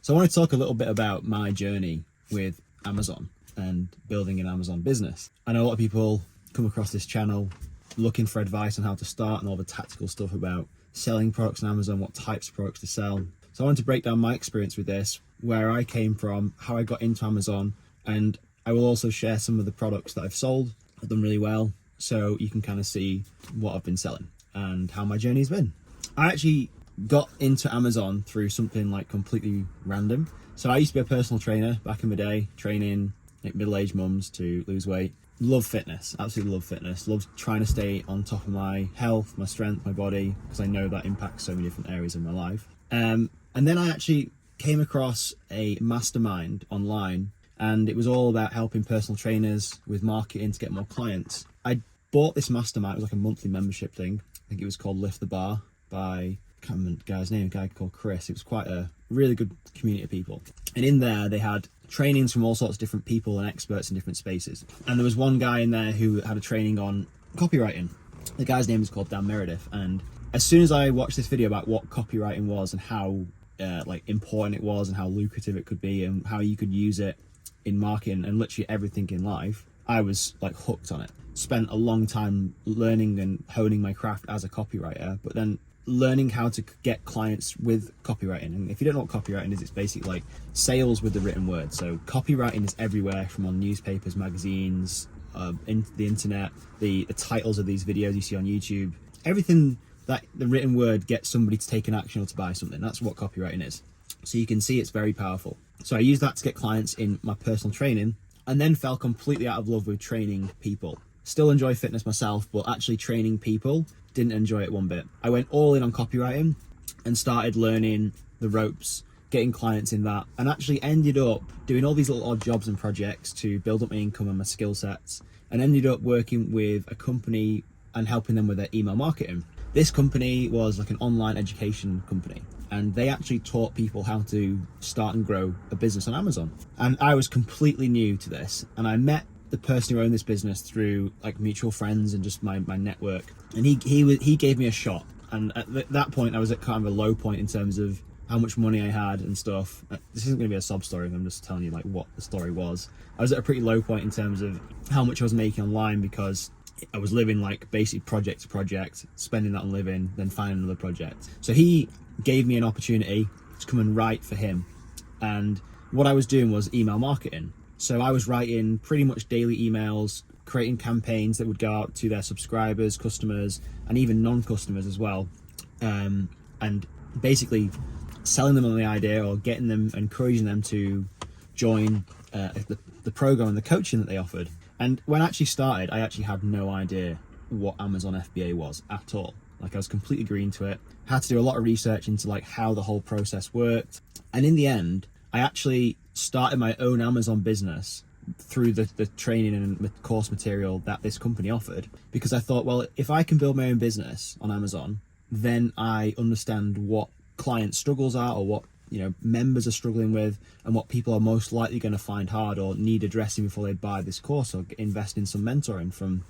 So I want to talk a little bit about my journey with Amazon and building an Amazon business. I know a lot of people come across this channel looking for advice on how to start and all the tactical stuff about selling products on Amazon, what types of products to sell. So I want to break down my experience with this, where I came from, how I got into Amazon, and I will also share some of the products that I've sold. I've done really well, so you can kind of see what I've been selling and how my journey's been. I actually got into Amazon through something like completely random. So I used to be a personal trainer back in the day, training like middle-aged mums to lose weight. Love fitness, absolutely love fitness. Love trying to stay on top of my health, my strength, my body, because I know that impacts so many different areas of my life. And then I actually came across a mastermind online, and it was all about helping personal trainers with marketing to get more clients. I bought this mastermind. It was like a monthly membership thing. I think it was called Lift the Bar by, I can't remember the guy's name, a guy called Chris. It was quite a really good community of people. And in there they had trainings from all sorts of different people and experts in different spaces. And there was one guy in there who had a training on copywriting. The guy's name is called Dan Meredith. And as soon as I watched this video about what copywriting was and how like important it was and how lucrative it could be and how you could use it in marketing and literally everything in life, I was like hooked on it. Spent a long time learning and honing my craft as a copywriter, but then learning how to get clients with copywriting. And if you don't know what copywriting is, it's basically like sales with the written word. So copywriting is everywhere, from on newspapers, magazines, the internet, the titles of these videos you see on YouTube, everything that the written word gets somebody to take an action or to buy something. That's what copywriting is. So you can see it's very powerful. So I used that to get clients in my personal training, and then fell completely out of love with training people. Still enjoy fitness myself, but actually training people, didn't enjoy it one bit. I went all in on copywriting and started learning the ropes, getting clients in that, and actually ended up doing all these little odd jobs and projects to build up my income and my skill sets, and ended up working with a company and helping them with their email marketing. This company was like an online education company, and they actually taught people how to start and grow a business on Amazon. And I was completely new to this, and I met the person who owned this business through like mutual friends and just my network, and he gave me a shot. And at that point I was at kind of a low point in terms of how much money I had and stuff. This isn't going to be a sob story, I'm just telling you like what the story was. I was at a pretty low point in terms of how much I was making online, because I was living like basically project to project, spending that on living, then finding another project. So he gave me an opportunity to come and write for him, and what I was doing was email marketing. So I was writing pretty much daily emails, creating campaigns that would go out to their subscribers, customers, and even non-customers as well. And basically selling them on the idea, or getting them, encouraging them to join the program and the coaching that they offered. And when I actually started, I actually had no idea what Amazon FBA was at all. Like, I was completely green to it. Had to do a lot of research into like how the whole process worked. And in the end, I actually started my own Amazon business through the training and course material that this company offered, because I thought, well, if I can build my own business on Amazon, then I understand what client struggles are, or what members are struggling with, and what people are most likely going to find hard or need addressing before they buy this course or invest in some mentoring from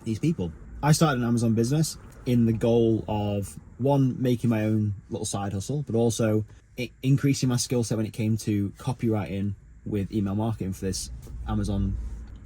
these people. I started an Amazon business in the goal of, one, making my own little side hustle, but also increasing my skill set when it came to copywriting with email marketing for this Amazon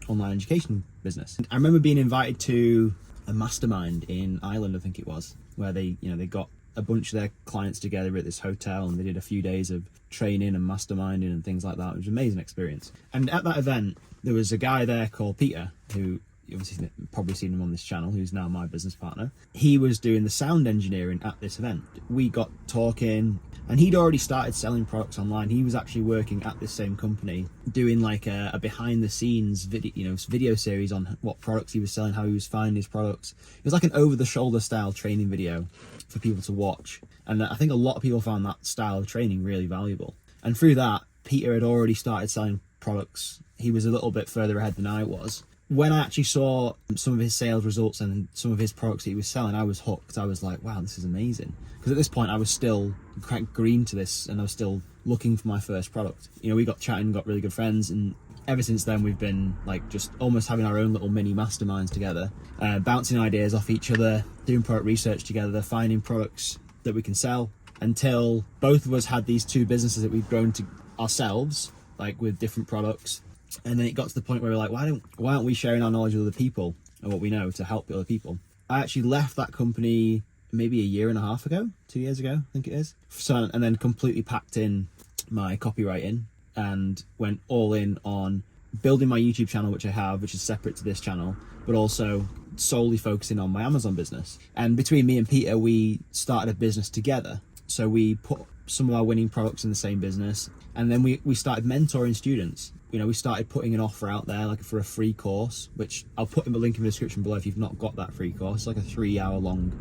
online education business. I remember being invited to a mastermind in Ireland, I think it was, where they got a bunch of their clients together at this hotel, and they did a few days of training and masterminding and things like that. It was an amazing experience. And at that event, there was a guy there called Peter, who you've obviously probably seen him on this channel, who's now my business partner. He was doing the sound engineering at this event. We got talking, and he'd already started selling products online. He was actually working at this same company, doing like a behind the scenes video series on what products he was selling, how he was finding his products. It was like an over the shoulder style training video for people to watch. And I think a lot of people found that style of training really valuable. And through that, Peter had already started selling products. He was a little bit further ahead than I was. When I actually saw some of his sales results and some of his products that he was selling, I was hooked. I was like, wow, this is amazing. Because at this point, I was still quite green to this, and I was still looking for my first product. We got chatting, got really good friends, and ever since then, we've been like just almost having our own little mini masterminds together, bouncing ideas off each other, doing product research together, finding products that we can sell, until both of us had these two businesses that we'd grown to ourselves, like with different products. And then it got to the point where we were like, why aren't we sharing our knowledge with other people and what we know to help other people? I actually left that company maybe a year and a half ago, 2 years ago, I think it is. So, and then completely packed in my copywriting and went all in on building my YouTube channel, which I have, which is separate to this channel, but also solely focusing on my Amazon business. And between me and Peter, we started a business together. So we put some of our winning products in the same business, and then we started mentoring students. You know, we started putting an offer out there, like for a free course, which I'll put in the link in the description below if you've not got that free course. It's like a 3-hour long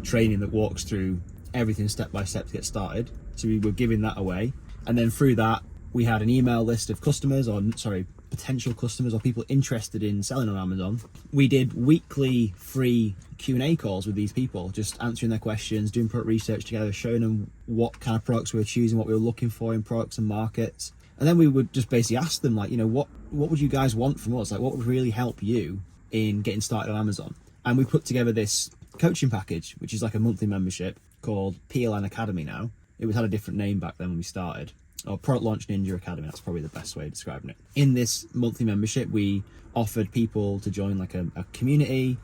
training that walks through everything step by step to get started. So we were giving that away. And then through that, we had an email list of potential customers or people interested in selling on Amazon. We did weekly free Q&A calls with these people, just answering their questions, doing product research together, showing them what kind of products we were choosing, what we were looking for in products and markets. And then we would just basically ask them, like, you know, what would you guys want from us? Like, what would really help you in getting started on Amazon? And we put together this coaching package, which is like a monthly membership called PLN Academy now. It had a different name back then when we started. Or Product Launch Ninja Academy, that's probably the best way of describing it. In this monthly membership, we offered people to join like a community.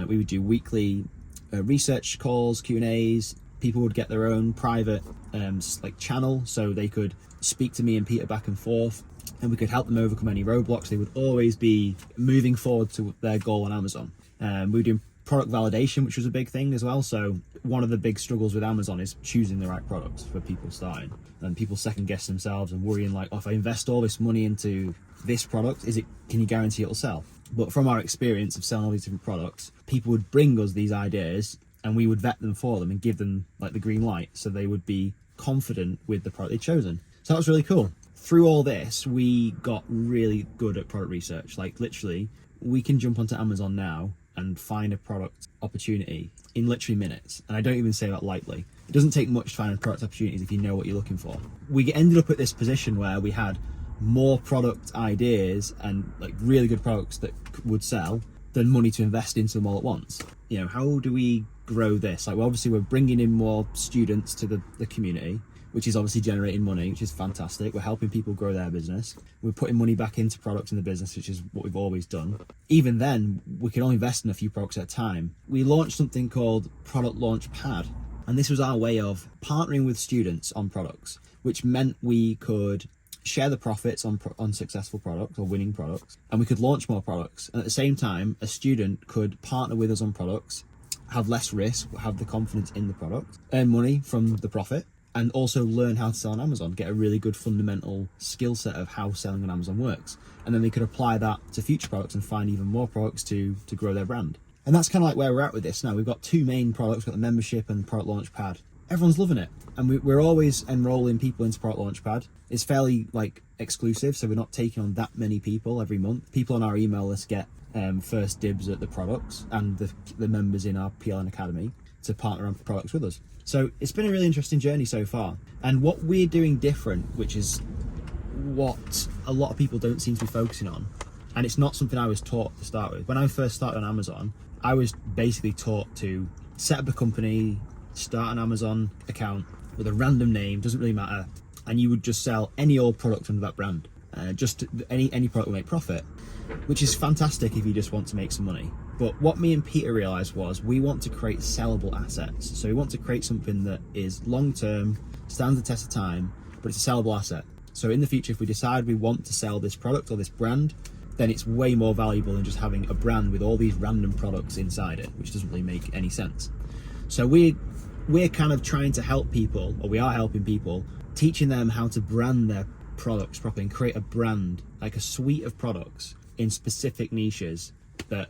We would do weekly research calls, Q&As. People would get their own private like channel, so they could speak to me and Peter back and forth, and we could help them overcome any roadblocks. They would always be moving forward to their goal on Amazon. We were doing product validation, which was a big thing as well. So one of the big struggles with Amazon is choosing the right products for people starting, and people second guess themselves and worrying like, oh, if I invest all this money into this product, can you guarantee it'll sell? But from our experience of selling all these different products, people would bring us these ideas and we would vet them for them and give them like the green light, so they would be confident with the product they'd chosen. So that was really cool. Through all this, we got really good at product research. Like literally, we can jump onto Amazon now and find a product opportunity in literally minutes. And I don't even say that lightly. It doesn't take much to find product opportunities if you know what you're looking for. We ended up at this position where we had more product ideas and like really good products that would sell than money to invest into them all at once. You know, how do we grow this? Like, well, obviously we're bringing in more students to the community, which is obviously generating money, which is fantastic. We're helping people grow their business. We're putting money back into products in the business, which is what we've always done. Even then, we can only invest in a few products at a time. We launched something called Product Launch Pad, and this was our way of partnering with students on products, which meant we could share the profits on successful products or winning products, and we could launch more products. And at the same time, a student could partner with us on products, have less risk, have the confidence in the product, earn money from the profit, and also learn how to sell on Amazon, get a really good fundamental skill set of how selling on Amazon works. And then they could apply that to future products and find even more products to grow their brand. And that's kind of like where we're at with this now. We've got two main products, we've got the membership and Product Launchpad. Everyone's loving it. And we're always enrolling people into Product Launchpad. It's fairly like exclusive, so we're not taking on that many people every month. People on our email list get first dibs at the products, and the members in our PLN Academy to partner on products with us. So it's been a really interesting journey so far. And what we're doing different, which is what a lot of people don't seem to be focusing on, and it's not something I was taught to start with. When I first started on Amazon, I was basically taught to set up a company, start an Amazon account with a random name, doesn't really matter, and you would just sell any old product under that brand. Just any product will make profit, which is fantastic if you just want to make some money. But what me and Peter realized was we want to create sellable assets. So we want to create something that is long-term, stands the test of time, but it's a sellable asset. So in the future, if we decide we want to sell this product or this brand, then it's way more valuable than just having a brand with all these random products inside it, which doesn't really make any sense. So we're kind of trying to help people, or we are helping people, teaching them how to brand their products properly and create a brand, like a suite of products in specific niches that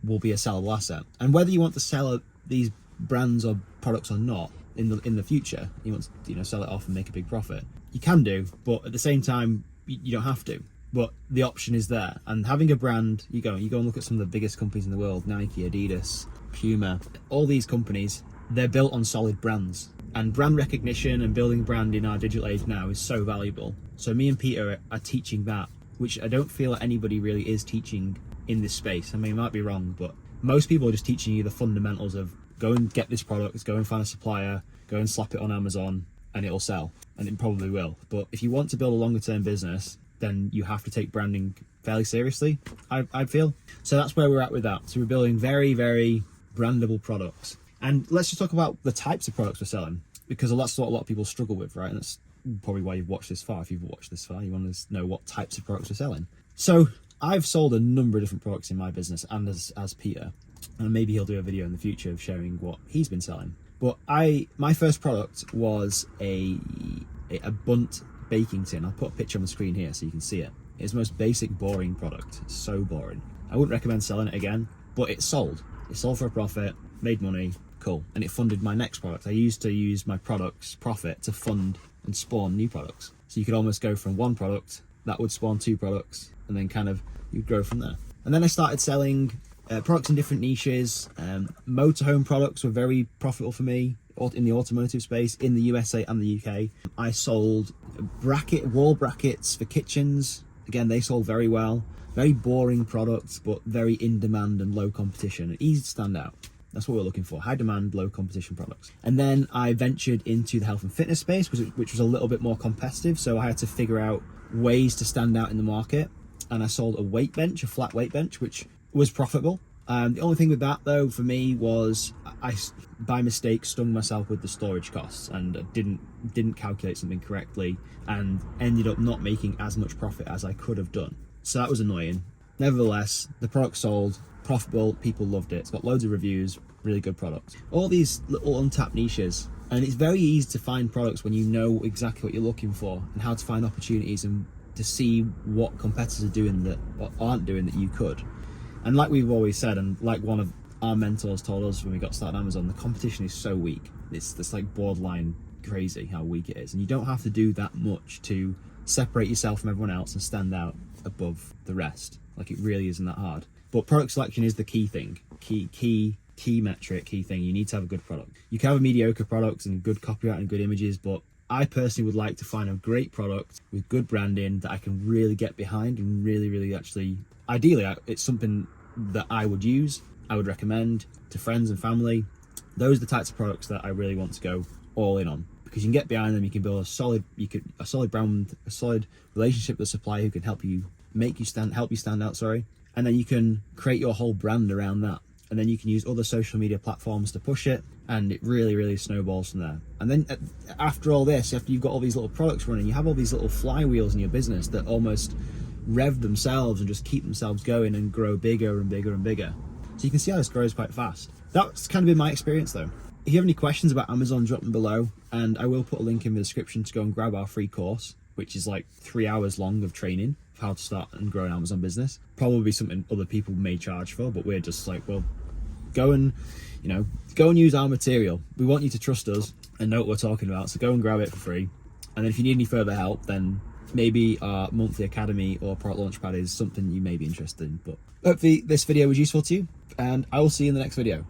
will be a sellable asset. And whether you want to sell these brands or products or not in the future, you want to sell it off and make a big profit, you can do, but at the same time you don't have to. But the option is there. And having a brand, you go and look at some of the biggest companies in the world, Nike, Adidas, Puma, all these companies, they're built on solid brands. And brand recognition and building brand in our digital age now is so valuable. So me and Peter are teaching that, which I don't feel like anybody really is teaching in this space. I mean, I might be wrong, but most people are just teaching you the fundamentals of go and get this product, go and find a supplier, go and slap it on Amazon and it'll sell, and it probably will. But if you want to build a longer term business, then you have to take branding fairly seriously, I feel. So that's where we're at with that. So we're building very, very brandable products. And let's just talk about the types of products we're selling, because that's what a lot of people struggle with, right? And that's probably why you've watched this far. If you've watched this far, you want to know what types of products we're selling. So I've sold a number of different products in my business, and as Peter, and maybe he'll do a video in the future of showing what he's been selling. But my first product was a bunt baking tin. I'll put a picture on the screen here so you can see it. It's the most basic, boring product. It's so boring. I wouldn't recommend selling it again, but it sold. It sold for a profit, made money, cool. And it funded my next product. I used to use my product's profit to fund and spawn new products. So you could almost go from one product that would spawn two products, and then kind of you'd grow from there. And then I started selling products in different niches. Motorhome products were very profitable for me in the automotive space in the USA and the UK. I sold wall brackets for kitchens. Again, they sold very well. Very boring products, but very in demand and low competition. Easy to stand out. That's what we're looking for. High demand, low competition products. And then I ventured into the health and fitness space, which was a little bit more competitive. So I had to figure out ways to stand out in the market. And I sold a weight bench, a flat weight bench, which was profitable. The only thing with that though, for me, was I, by mistake, stung myself with the storage costs and didn't calculate something correctly, and ended up not making as much profit as I could have done. So that was annoying. Nevertheless, the product sold, profitable, people loved it. It's got loads of reviews, really good product. All these little untapped niches, and it's very easy to find products when you know exactly what you're looking for and how to find opportunities and to see what competitors are doing that or aren't doing that you could. And like we've always said, and like one of our mentors told us when we got started on Amazon, the competition is so weak. It's like borderline crazy how weak it is. And you don't have to do that much to separate yourself from everyone else and stand out above the rest. Like, it really isn't that hard. But product selection is the key thing, key metric, key thing. You need to have a good product. You can have a mediocre product and good copyright and good images, but I personally would like to find a great product with good branding that I can really get behind and really actually, ideally, it's something that I would use, I would recommend to friends and family. Those are the types of products that I really want to go all in on, because you can get behind them. You can build a solid brand, a solid relationship with the supplier who can help you stand out. And then you can create your whole brand around that. And then you can use other social media platforms to push it, and it really snowballs from there. And then after all this, after you've got all these little products running, you have all these little flywheels in your business that almost rev themselves and just keep themselves going and grow bigger and bigger and bigger. So you can see how this grows quite fast. That's kind of been my experience though. If you have any questions about Amazon, drop them below, and I will put a link in the description to go and grab our free course, which is like 3 hours long of training of how to start and grow an Amazon business. Probably something other people may charge for, but we're just like, well, go and use our material. We want you to trust us and know what we're talking about, so go and grab it for free. And then if you need any further help, then maybe our monthly academy or product launchpad is something you may be interested in. But hopefully this video was useful to you, and I will see you in the next video.